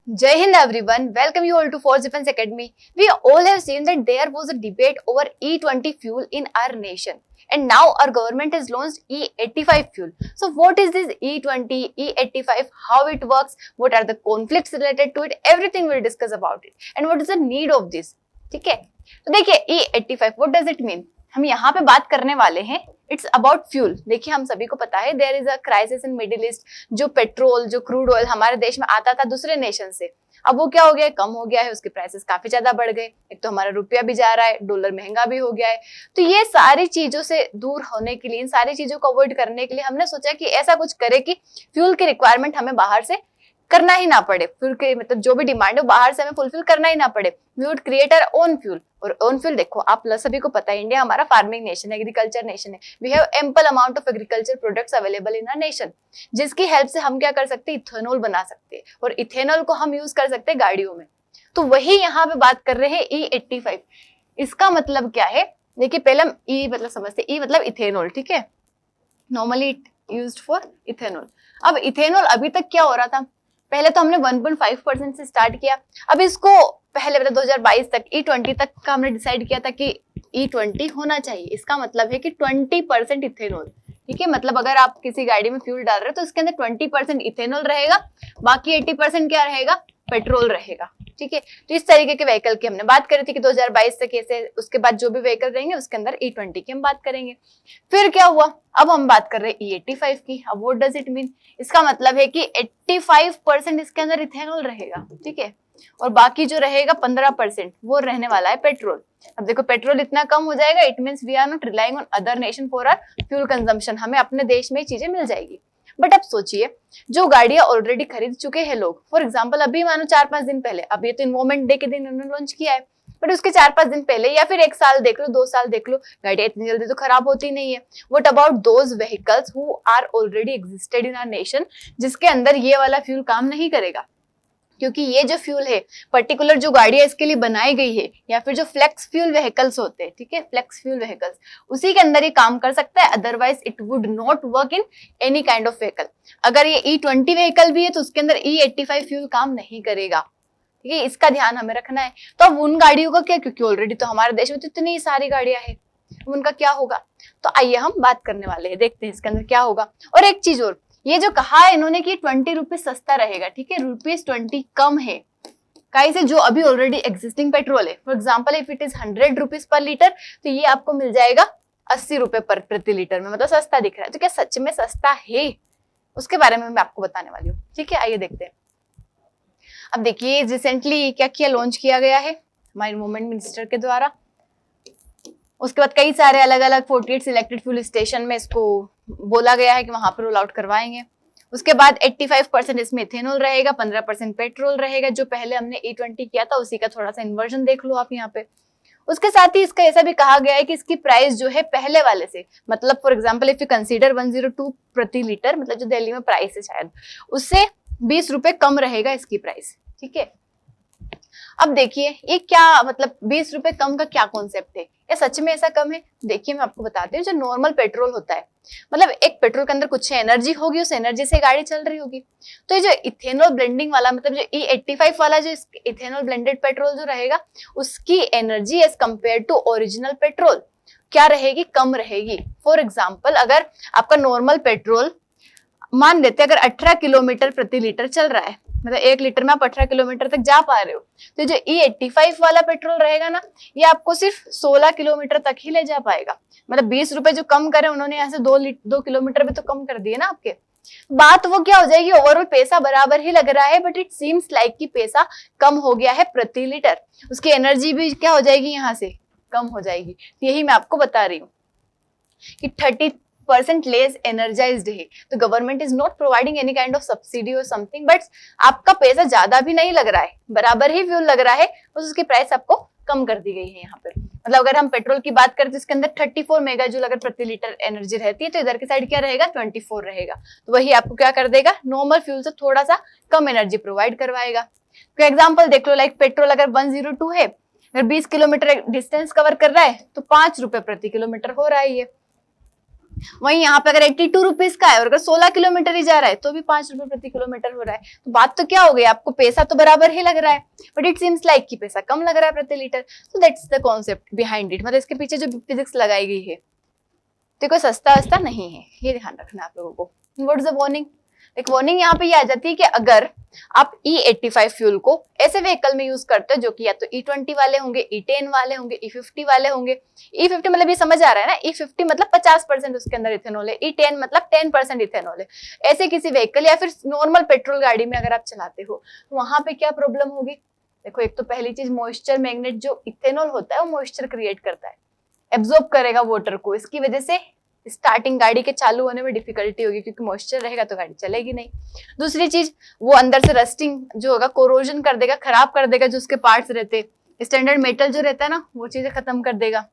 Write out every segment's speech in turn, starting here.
Jai Hind everyone, welcome you all to Force Defense Academy. We all have seen that there was a debate over E20 fuel in our nation, and now our government has launched E85 fuel. So what is this E20, E85, how it works, what are the conflicts related to it, everything we'll discuss about it, and what is the need of this. ठीक है, तो देखिए E85 what does it mean? हम यहाँ पे बात करने वाले हैं इट्स अबाउट फ्यूल। देखिए हम सभी को पता है there is a crisis in Middle East. जो पेट्रोल जो क्रूड ऑयल हमारे देश में आता था दूसरे नेशन से, अब वो क्या हो गया है, कम हो गया है, उसके प्राइसेस काफी ज्यादा बढ़ गए। एक तो हमारा रुपया भी जा रहा है, डॉलर महंगा भी हो गया है। तो ये सारी चीजों से दूर होने के लिए, इन सारी चीजों को अवॉइड करने के लिए हमने सोचा कि ऐसा कुछ करे कि फ्यूल की रिक्वायरमेंट हमें बाहर से करना ही ना पड़े। फ्यूल के मतलब जो भी डिमांड है बाहर से हमें फुलफिल करना ही ना पड़े। We would create our own fuel. और ओन फ्यूल देखो आप सभी को पता है इंडिया हमारा फार्मिंग नेशन है, एग्रीकल्चर नेशन है। We have ample amount of agriculture products available in our nation, जिसकी हेल्प से हम क्या कर सकते हैं, इथेनॉल बना सकते हैं। और इथेनॉल को हम यूज कर सकते हैं गाड़ियों में। तो वही यहाँ पे बात कर रहे हैं E85। इसका मतलब क्या है, देखिए पहले हम ई मतलब समझते हैं। ई मतलब इथेनॉल, ठीक है, नॉर्मली यूज्ड फॉर इथेनॉल। अब इथेनॉल अभी तक क्या हो रहा था, पहले तो हमने 1.5% से स्टार्ट किया। अब इसको पहले मतलब 2022 तक E20 तक का हमने डिसाइड किया था कि E20 होना चाहिए। इसका मतलब है कि 20% इथेनॉल, ठीक है। मतलब अगर आप किसी गाड़ी में फ्यूल डाल रहे हो तो इसके अंदर 20% इथेनॉल रहेगा, बाकी 80% क्या रहेगा, पेट्रोल रहेगा, ठीक है। तो इस तरीके के व्हीकल की हमने बात करी थी कि 2022 तक ऐसे, उसके बाद जो भी व्हीकल रहेंगे उसके अंदर E20 की हम बात करेंगे। फिर क्या हुआ, अब हम बात कर रहे हैं E85 की। अब व्हाट डज इट मीन, इसका मतलब है कि 85% इसके अंदर इथेनॉल रहेगा, ठीक है, और बाकी जो रहेगा 15% वो रहने वाला है पेट्रोल। अब देखो पेट्रोल इतना कम हो जाएगा, it means we are not relying on other nation for our fuel consumption. हमें अपने देश में ही चीजें मिल जाएगी। बट अब सोचिए जो गाड़ियां ऑलरेडी खरीद चुके हैं लोग, फॉर एग्जाम्पल अभी मानो 4-5 दिन पहले, अब ये तो इन्वायरमेंट डे के दिन उन्होंने लॉन्च किया है, बट उसके 4-5 दिन पहले या फिर 1 साल देख लो, 2 साल देख लो, गाड़ियां इतनी जल्दी तो खराब होती नहीं है। What about those vehicles who are already existed in our nation, जिसके अंदर ये वाला फ्यूल काम नहीं करेगा, क्योंकि ये जो फ्यूल है पर्टिकुलर जो गाड़ियां इसके लिए बनाई गई है, या फिर जो फ्लेक्स फ्यूल व्हीकल्स होते हैं, ठीक है, फ्लेक्स फ्यूल व्हीकल्स, उसी के अंदर ये काम कर सकता है। Otherwise it would not work in any kind of vehicle. अगर ये E20 व्हीकल भी है तो उसके अंदर E85 फ्यूल काम नहीं करेगा, ठीक है। इसका ध्यान हमें रखना है। तो अब उन गाड़ियों का क्या, क्योंकि ऑलरेडी तो हमारे देश में तो इतनी सारी गाड़ियां हैं, उनका क्या होगा। तो आइए हम बात करने वाले हैं, देखते हैं इसके अंदर क्या होगा। और एक चीज और, ये जो कहा है इन्होंने कि 20 रुपीज सस्ता रहेगा, ठीक है, ₹20 कम है कहीं से जो अभी ऑलरेडी एग्जिस्टिंग पेट्रोल है। For example if it is 100 rupees per litre, तो ये आपको मिल जाएगा 80 रुपए प्रति लीटर में, मतलब सस्ता दिख रहा है। तो क्या सच में सस्ता है, उसके बारे में मैं आपको बताने वाली हूँ, ठीक है। आइए देखते हैं। अब देखिए रिसेंटली क्या किया, लॉन्च किया गया है हमारे एनवायरमेंट मिनिस्टर के द्वारा। उसके बाद कई सारे अलग अलग 48 सिलेक्टेड फ्यूल स्टेशन में इसको बोला गया है कि वहां पर रोल आउट करवाएंगे। उसके बाद 85% इसमें इथेनॉल रहेगा, 15% पेट्रोल रहेगा। जो पहले हमने E20 किया था उसी का थोड़ा सा इन्वर्जन देख लो आप यहाँ पे। उसके साथ ही इसका ऐसा भी कहा गया है कि इसकी प्राइस जो है पहले वाले से, मतलब for example if you consider 102 प्रति लीटर, मतलब जो दिल्ली में प्राइस है शायद, उससे 20 रुपए कम रहेगा इसकी प्राइस, ठीक है। अब देखिए ये क्या मतलब 20 रुपए कम का क्या कॉन्सेप्ट है, या सच में ऐसा कम है। देखिए मैं आपको बताती हूँ, जो नॉर्मल पेट्रोल होता है, मतलब एक पेट्रोल के अंदर कुछ एनर्जी होगी, उस एनर्जी से गाड़ी चल रही होगी। तो ये जो इथेनॉल ब्लेंडिंग वाला, मतलब जो E85 वाला जो इथेनॉल ब्लेंडेड पेट्रोल जो रहेगा, उसकी energy as compare to original petrol क्या रहेगी, कम रहेगी। फॉर एग्जाम्पल अगर आपका नॉर्मल पेट्रोल मान लेते अगर 18 किलोमीटर प्रति लीटर चल रहा है, मतलब 1 लीटर में आप 18 किलोमीटर तक जा पा रहे हो, तो जो E85 वाला पेट्रोल रहेगा ना, ये आपको सिर्फ 16 किलोमीटर तक ही ले जा पाएगा। मतलब 20 रुपए जो कम करे उन्होंने, यहाँ से 2 किलोमीटर भी तो कम कर दिए ना आपके। बात वो क्या हो जाएगी, ओवरऑल पैसा बराबर ही लग रहा है, बट इट सीम्स लाइक कि पैसा कम हो गया है प्रति लीटर। उसकी एनर्जी भी क्या हो जाएगी, यहाँ से कम हो जाएगी। यही मैं आपको बता रही हूँ कि 30% लेस एनर्जाइज्ड है। तो government is not providing any kind of subsidy और समथिंग, बट आपका पैसा ज्यादा भी नहीं लग रहा है, बराबर ही फ्यूल लग रहा है, बस उसकी प्राइस आपको कम कर दी गई है यहाँ पे। मतलब अगर हम पेट्रोल की बात करें तो इसके अंदर 34 मेगा जूल अगर प्रति लीटर एनर्जी रहती है, तो इधर की साइड क्या रहेगा, 24 रहेगा। तो वही आपको क्या कर देगा, नॉर्मल फ्यूल से थोड़ा सा कम एनर्जी प्रोवाइड करवाएगा। तो एग्जाम्पल देख लो, लाइक पेट्रोल अगर 102 है, अगर 20 किलोमीटर डिस्टेंस कवर कर रहा है तो 5 रुपए प्रति किलोमीटर हो रहा है ये। वहीं यहाँ पे अगर 82 रुपीज का है और अगर 16 किलोमीटर ही जा रहा है तो भी 5 रुपए प्रति किलोमीटर हो रहा है। तो बात तो क्या हो गई, आपको पैसा तो बराबर ही लग रहा है, बट इट सीम्स लाइक कि पैसा कम लग रहा है प्रति litre. So that's the concept behind it, मतलब इसके पीछे जो फिजिक्स लगाई गई है तो कोई सस्ता वस्ता नहीं है, ये ध्यान रखना आप लोगों को। What is the warning? एक वार्निंग यहाँ पे ये आ जाती है कि अगर आप E85 फ्यूल को ऐसे व्हीकल में यूज करते हो जो कि या तो E20 वाले होंगे, E10 वाले होंगे, E50 वाले होंगे। E50 मतलब ये समझ आ रहा है ना, E50 मतलब 50% उसके अंदर इथेनॉल है, E10 मतलब 10% इथेनॉल है। ऐसे किसी व्हीकल या फिर नॉर्मल पेट्रोल गाड़ी में अगर आप चलाते हो तो वहां पे क्या प्रॉब्लम होगी? देखो, एक तो पहली चीज मॉइस्चर मैग्नेट जो इथेनॉल होता है वो मॉइस्चर क्रिएट करता है, एब्जॉर्ब करेगा वाटर को, इसकी वजह से स्टार्टिंग गाड़ी के चालू होने में डिफिकल्टी होगी क्योंकि मॉइस्चर रहेगा तो गाड़ी चलेगी नहीं। दूसरी चीज, वो अंदर से रस्टिंग जो होगा, कोरोजन कर देगा, खराब कर देगा जो उसके पार्ट्स रहते, स्टैंडर्ड मेटल जो रहता है ना वो चीजें खत्म कर देगा।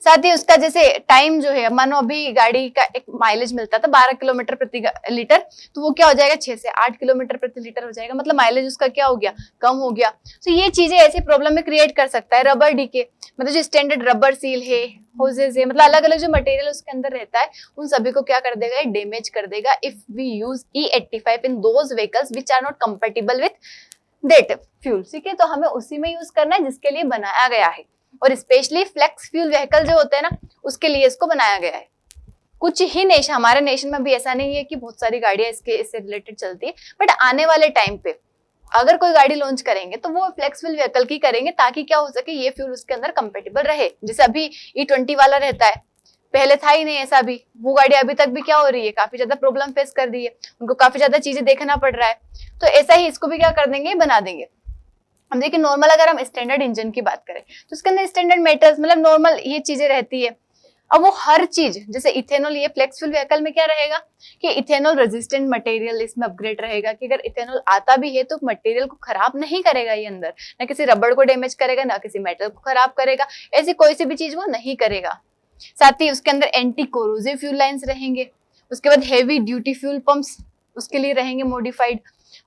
साथ ही उसका जैसे टाइम जो है, मानो अभी गाड़ी का एक माइलेज मिलता था 12 किलोमीटर प्रति लीटर, तो वो क्या हो जाएगा 6 से 8 किलोमीटर प्रति लीटर हो जाएगा, मतलब माइलेज उसका क्या हो गया, कम हो गया। तो ये चीजें ऐसी प्रॉब्लम में क्रिएट कर सकता है। रबर डीके, मतलब जो स्टैंडर्ड रबर सील है, होजेस है, मतलब अलग अलग जो मटेरियल उसके अंदर रहता है उन सभी को क्या कर देगा, डैमेज कर देगा if we use E85 in those vehicles which are not compatible with that fuel. ठीक है, तो हमें उसी में यूज करना है जिसके लिए बनाया गया है, और स्पेशली फ्लेक्स फ्यूल व्हीकल जो होते हैं ना उसके लिए इसको बनाया गया है। कुछ ही नेशन, हमारे नेशन में भी ऐसा नहीं है कि बहुत सारी गाड़ियां इससे रिलेटेड चलती है, बट आने वाले टाइम पे अगर कोई गाड़ी लॉन्च करेंगे तो वो फ्लेक्स फ्यूल व्हीकल की करेंगे ताकि क्या हो सके, ये फ्यूल उसके अंदर कंपेटेबल रहे। जैसे अभी E20 वाला रहता है, पहले था ही नहीं ऐसा भी, वो गाड़ी अभी तक भी क्या हो रही है, काफी ज्यादा प्रॉब्लम फेस कर रही है, उनको काफी ज्यादा चीजें देखना पड़ रहा है। तो ऐसा ही इसको भी क्या कर देंगे, बना देंगे। हम देखिए नॉर्मल अगर हम स्टैंडर्ड इंजन की बात करें तो उसके अंदर स्टैंडर्ड मेटल्स, मतलब नॉर्मल ये चीजें रहती है। अब वो हर चीज, जैसे इथेनॉल, ये फ्लेक्स फ्यूल व्हीकल में क्या रहेगा कि इथेनॉल रेजिस्टेंट मटेरियल इसमें अपग्रेड रहेगा, कि अगर इथेनॉल आता भी है तो मटेरियल को खराब नहीं करेगा ये अंदर, ना किसी रबड़ को डैमेज करेगा, ना किसी मेटल को खराब करेगा, ऐसी कोई सी भी चीज वो नहीं करेगा। साथ ही उसके अंदर एंटी कोरोसिव फ्यूल लाइन्स रहेंगे। उसके बाद हेवी ड्यूटी फ्यूल पंप्स उसके लिए रहेंगे मॉडिफाइड।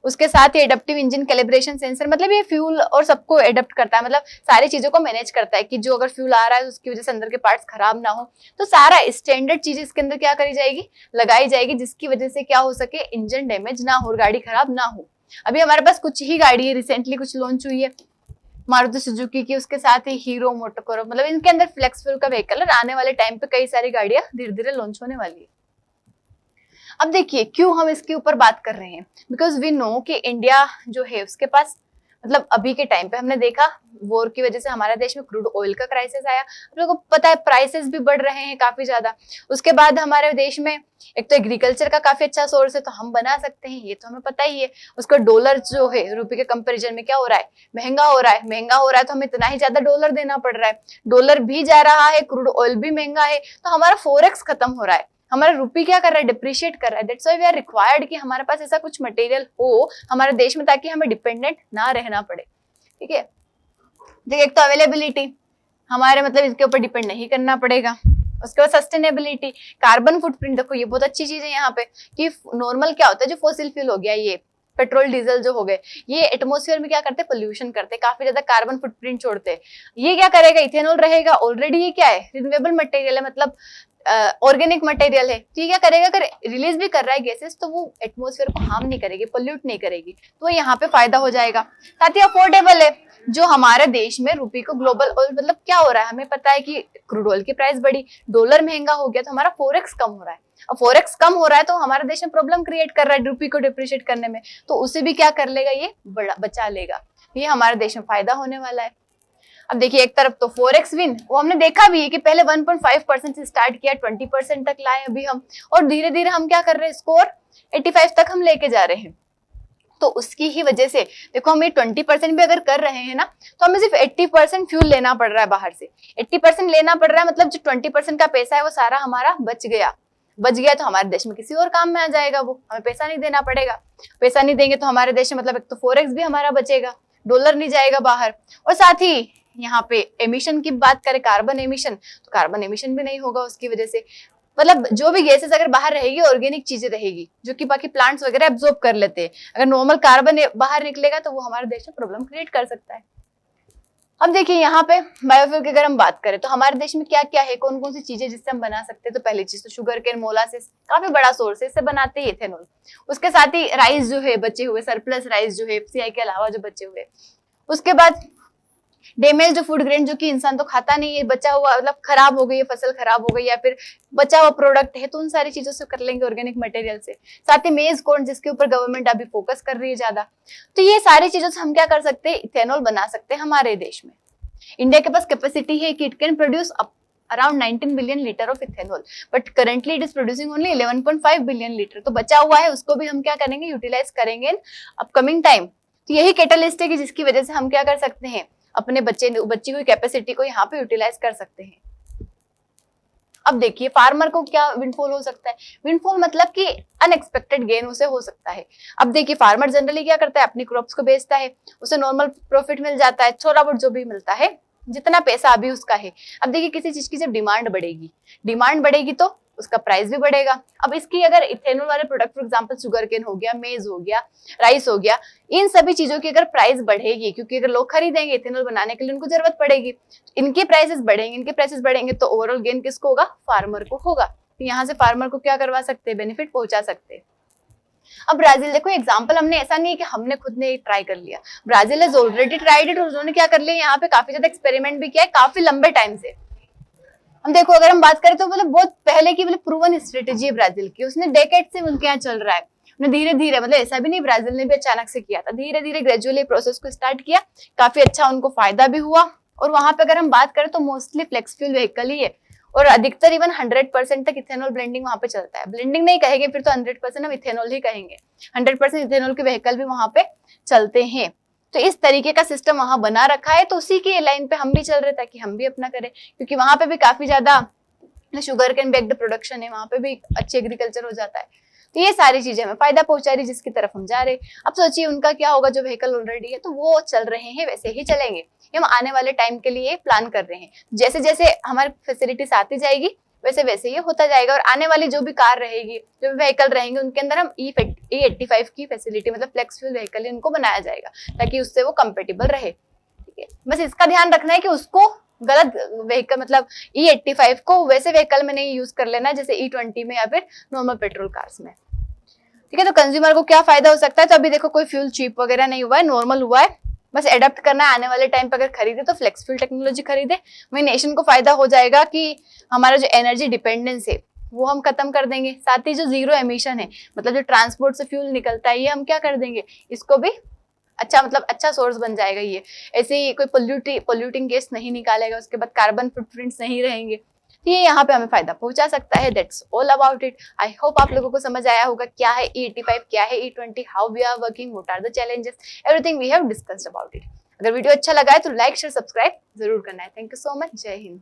उसके साथ ही एडप्टिव इंजन कैलिब्रेशन सेंसर, मतलब ये फ्यूल और सबको एडप्ट करता है, मतलब सारी चीजों को मैनेज करता है कि जो अगर फ्यूल आ रहा है उसकी वजह से अंदर के पार्ट्स खराब ना हो। तो सारा स्टैंडर्ड चीज इसके अंदर क्या करी जाएगी, लगाई जाएगी, जिसकी वजह से क्या हो सके, इंजन डैमेज ना हो, गाड़ी खराब ना हो। अभी हमारे पास कुछ ही गाड़ी है, रिसेंटली कुछ लॉन्च हुई है मारुति सुजुकी की, उसके साथ ही हीरो मोटोकॉर्प, मतलब इनके अंदर फ्लेक्स फ्यूल का व्हीकल है। आने वाले टाइम पे कई सारी गाड़ियां धीरे धीरे लॉन्च होने वाली है। अब देखिए क्यों हम इसके ऊपर बात कर रहे हैं, बिकॉज वी नो कि इंडिया जो है उसके पास, मतलब अभी के टाइम पे हमने देखा वॉर की वजह से हमारे देश में क्रूड ऑयल का क्राइसिस आया, आप लोगों को पता है प्राइसेस भी बढ़ रहे हैं काफी ज्यादा। उसके बाद हमारे देश में एक तो एग्रीकल्चर का काफी अच्छा सोर्स है तो हम बना सकते हैं, ये तो हमें पता ही है। उसका डॉलर जो है रुपए के कंपैरिजन में क्या हो रहा है, महंगा हो रहा है, महंगा हो रहा है तो हमें इतना ही ज्यादा डॉलर देना पड़ रहा है, डॉलर भी जा रहा है, क्रूड ऑयल भी महंगा है, तो हमारा फोरेक्स खत्म हो रहा है, हमारा रुपी क्या कर रहा है, डिप्रिशिएट कर रहा है। That's why we are required कि हमारे पास ऐसा कुछ मटेरियल हो हमारे देश में ताकि हमें डिपेंडेंट ना रहना पड़े। ठीक है, देखिए एक तो अवेलेबिलिटी, हमारे मतलब इसके ऊपर डिपेंड नहीं करना पड़ेगा। उसके बाद सस्टेनेबिलिटी, कार्बन फुटप्रिंट, देखो ये बहुत अच्छी चीज है यहाँ पे कि नॉर्मल क्या होता है जो फॉसिल फ्यूल हो गया, ये पेट्रोल डीजल जो हो गए, ये एटमॉस्फेयर में क्या करते हैं, पोल्यूशन करते हैं, काफी ज्यादा कार्बन फुटप्रिंट छोड़ते हैं। ये क्या करेगा, इथेनॉल रहेगा, ऑलरेडी ये क्या है, रिन्यूएबल मटेरियल है, मतलब ऑर्गेनिक मटेरियल है, तो ये क्या करेगा, अगर रिलीज भी कर रहा है गैसेस तो वो एटमॉस्फेयर को हार्म नहीं करेगी, पोल्यूट नहीं करेगी, तो यहाँ पे फायदा हो जाएगा। साथ ही अफोर्डेबल है, जो हमारे देश में रुपये को ग्लोबल ऑयल, मतलब क्या हो रहा है, हमें पता है कि क्रूड ऑयल की प्राइस बढ़ी, डॉलर महंगा हो गया तो हमारा फोरेक्स कम हो रहा है। अब फोरेक्स कम हो रहा है तो हमारे देश में प्रॉब्लम क्रिएट कर रहा है रुपये को डिप्रिशिएट करने में, तो उसे भी क्या कर लेगा, ये बचा लेगा, ये हमारे देश में फायदा होने वाला है। अब देखिए एक तरफ तो फोरेक्स विन, वो हमने देखा भी है कि पहले 1.5% से स्टार्ट किया, 20% तक लाए अभी हम, और धीरे धीरे हम क्या कर रहे हैं, स्कोर 85 तक हम लेके जा रहे हैं। तो उसकी ही वजह से देखो हम ये 20% भी अगर कर रहे हैं ना तो हमें सिर्फ 80% फ्यूल लेना पड़ रहा है बाहर से, 80% लेना पड़ रहा है, मतलब जो 20% का पैसा है वो सारा हमारा बच गया तो हमारे देश में किसी और काम में आ जाएगा, वो हमें पैसा नहीं देना पड़ेगा। पैसा नहीं देंगे तो हमारे देश में मतलब एक तो फोरेक्स भी हमारा बचेगा, डॉलर नहीं जाएगा बाहर, और साथ ही यहाँ पे एमिशन की बात करें, कार्बन एमिशन, तो कार्बन एमिशन भी नहीं होगा उसकी वजह से, मतलब जो भी गैसेस अगर बाहर रहेगी ऑर्गेनिक चीजें रहेगी जो कि बाकी प्लांट्स वगैरह एब्जॉर्ब कर लेते हैं। अगर नॉर्मल कार्बन बाहर निकलेगा तो वो हमारे देश में प्रॉब्लम क्रिएट कर सकता है। अब देखिए यहाँ पे बायोफ्यूल की अगर हम बात करें तो हमारे देश में क्या क्या है, कौन कौन सी चीजें जिससे हम बना सकते हैं। तो पहली चीज तो शुगर केन, मोलासिस काफी बड़ा सोर्स है, इससे बनाते हैं इथेनॉल। उसके साथ ही राइस जो है बचे हुए, सरप्लस राइस जो है एफसीआई के अलावा जो बचे हुए। उसके बाद डैमेज जो फूड ग्रेन, जो कि इंसान तो खाता नहीं है, बचा हुआ मतलब खराब हो गई है, फसल खराब हो गई या फिर बचा हुआ प्रोडक्ट है, तो उन सारी चीजों से कर लेंगे ऑर्गेनिक मटेरियल से। साथ ही मेज कॉर्न, जिसके ऊपर गवर्नमेंट अभी फोकस कर रही है ज्यादा। तो ये सारी चीजों से हम क्या कर सकते हैं, इथेनॉल बना सकते हैं हमारे देश में। इंडिया के पास कैपेसिटी है कि it can produce around 19 billion litre of ethanol, but currently it is producing only 11.5 billion litre. तो बचा हुआ है, उसको भी हम क्या करेंगे, यूटिलाइज करेंगे इन अपकमिंग टाइम। तो यही कैटलिस्ट है कि जिसकी वजह से हम क्या कर सकते हैं, अपने बची हुई कैपेसिटी को यहाँ पे यूटिलाइज कर सकते हैं। अब देखिए फार्मर को क्या विंडफॉल हो सकता है। विंडफॉल मतलब कि अनएक्सपेक्टेड गेन उसे हो सकता है। अब देखिए फार्मर जनरली क्या करता है, अपनी क्रॉप्स को बेचता है, उसे नॉर्मल प्रॉफिट मिल जाता है, थोड़ा बहुत जो भी मिलता है, जितना पैसा अभी उसका है। अब देखिए किसी चीज की जब डिमांड बढ़ेगी तो उसका प्राइस भी बढ़ेगा। अब इसकी अगर इथेनॉल वाले product for example sugar cane हो गया, मेज हो गया, राइस हो गया, इन सभी चीजों की अगर प्राइस बढ़ेगी, क्योंकि अगर लोग खरीदेंगे इथेनॉल बनाने के लिए, उनको जरूरत पड़ेगी, इनके प्राइसेस बढ़ेंगे तो ओवरऑल गेन किसको होगा, फार्मर को होगा। तो यहाँ से फार्मर को क्या करवा सकते हैं, बेनिफिट पहुंचा सकते हैं। अब ब्राजील देखो एग्जांपल, हमने ऐसा नहीं है कि हमने खुद ने ट्राई कर लिया, Brazil has already tried it और उन्होंने क्या कर लिया, यहाँ पे काफी ज्यादा एक्सपेरिमेंट भी किया है काफी लंबे टाइम से। हम देखो अगर हम बात करें तो मतलब बहुत पहले की मतलब प्रूवन स्ट्रेटेजी है ब्राजील की, उसने डेकेड से उनके यहाँ चल रहा है। उन्हें धीरे धीरे, मतलब ऐसा भी नहीं ब्राजील ने भी अचानक से किया था, धीरे धीरे ग्रेजुअली प्रोसेस को स्टार्ट किया, काफी अच्छा उनको फायदा भी हुआ। और वहां पे अगर हम बात करें तो मोस्टली फ्लेक्स फ्यूल व्हीकल ही है, और अधिकतर इवन 100% तक इथेनॉल ब्लेंडिंग वहां पे चलता है। ब्लेंडिंग नहीं कहेंगे फिर तो 100% हम इथेनॉल ही कहेंगे, 100% इथेनॉल के व्हीकल भी वहां पे चलते हैं। तो इस तरीके का सिस्टम वहां बना रखा है, तो उसी की लाइन पे हम भी चल रहे ताकि हम भी अपना करें, क्योंकि वहां पे भी काफी ज्यादा शुगर कैन बेक्ड प्रोडक्शन है, वहां पे भी अच्छी एग्रीकल्चर हो जाता है। तो ये सारी चीजें हमें फायदा पहुंचा रही, जिसकी तरफ हम जा रहे। अब सोचिए उनका क्या होगा, जो व्हीकल ऑलरेडी है तो वो चल रहे हैं वैसे ही चलेंगे, हम आने वाले टाइम के लिए प्लान कर रहे हैं। जैसे जैसे हमारी फैसिलिटीज आती जाएगी वैसे वैसे ये होता जाएगा, और आने वाली जो भी कार रहेगी, जो भी व्हीकल रहेंगे, उनके अंदर हम E85 की फैसिलिटी, मतलब फ्लेक्स फ्यूल व्हीकल उनको बनाया जाएगा ताकि उससे वो कंपेटेबल रहे। ठीक है, बस इसका ध्यान रखना है कि उसको गलत व्हीकल, मतलब E85 को वैसे व्हीकल में नहीं यूज कर लेना जैसे E20 में या फिर नॉर्मल पेट्रोल कार्स में। ठीक है, तो कंज्यूमर को क्या फायदा हो सकता है, तो अभी देखो कोई फ्यूल चीप वगैरह नहीं हुआ है, नॉर्मल हुआ है, बस एडप्ट करना है। आने वाले टाइम पे अगर खरीदे तो फ्लेक्स फ्यूल टेक्नोलॉजी खरीदे, वही नेशन को फायदा हो जाएगा कि हमारा जो एनर्जी डिपेंडेंस है वो हम खत्म कर देंगे। साथ ही जो जीरो एमिशन है, मतलब जो ट्रांसपोर्ट से फ्यूल निकलता है, ये हम क्या कर देंगे, इसको भी अच्छा, मतलब अच्छा सोर्स बन जाएगा। ये ऐसे ही कोई पोल्यूटिंग गैस नहीं निकालेगा, उसके बाद कार्बन फुटप्रिंट्स नहीं रहेंगे। ये यहाँ पे हमें फायदा पहुंचा सकता है। That's all about it. I hope आप लोगों को समझ आया होगा क्या है E85, क्या है E20, how we are working, what are the challenges, everything we have discussed about it. अगर वीडियो अच्छा लगा है तो लाइक शेयर सब्सक्राइब जरूर करना है। Thank you so much. जय हिंद।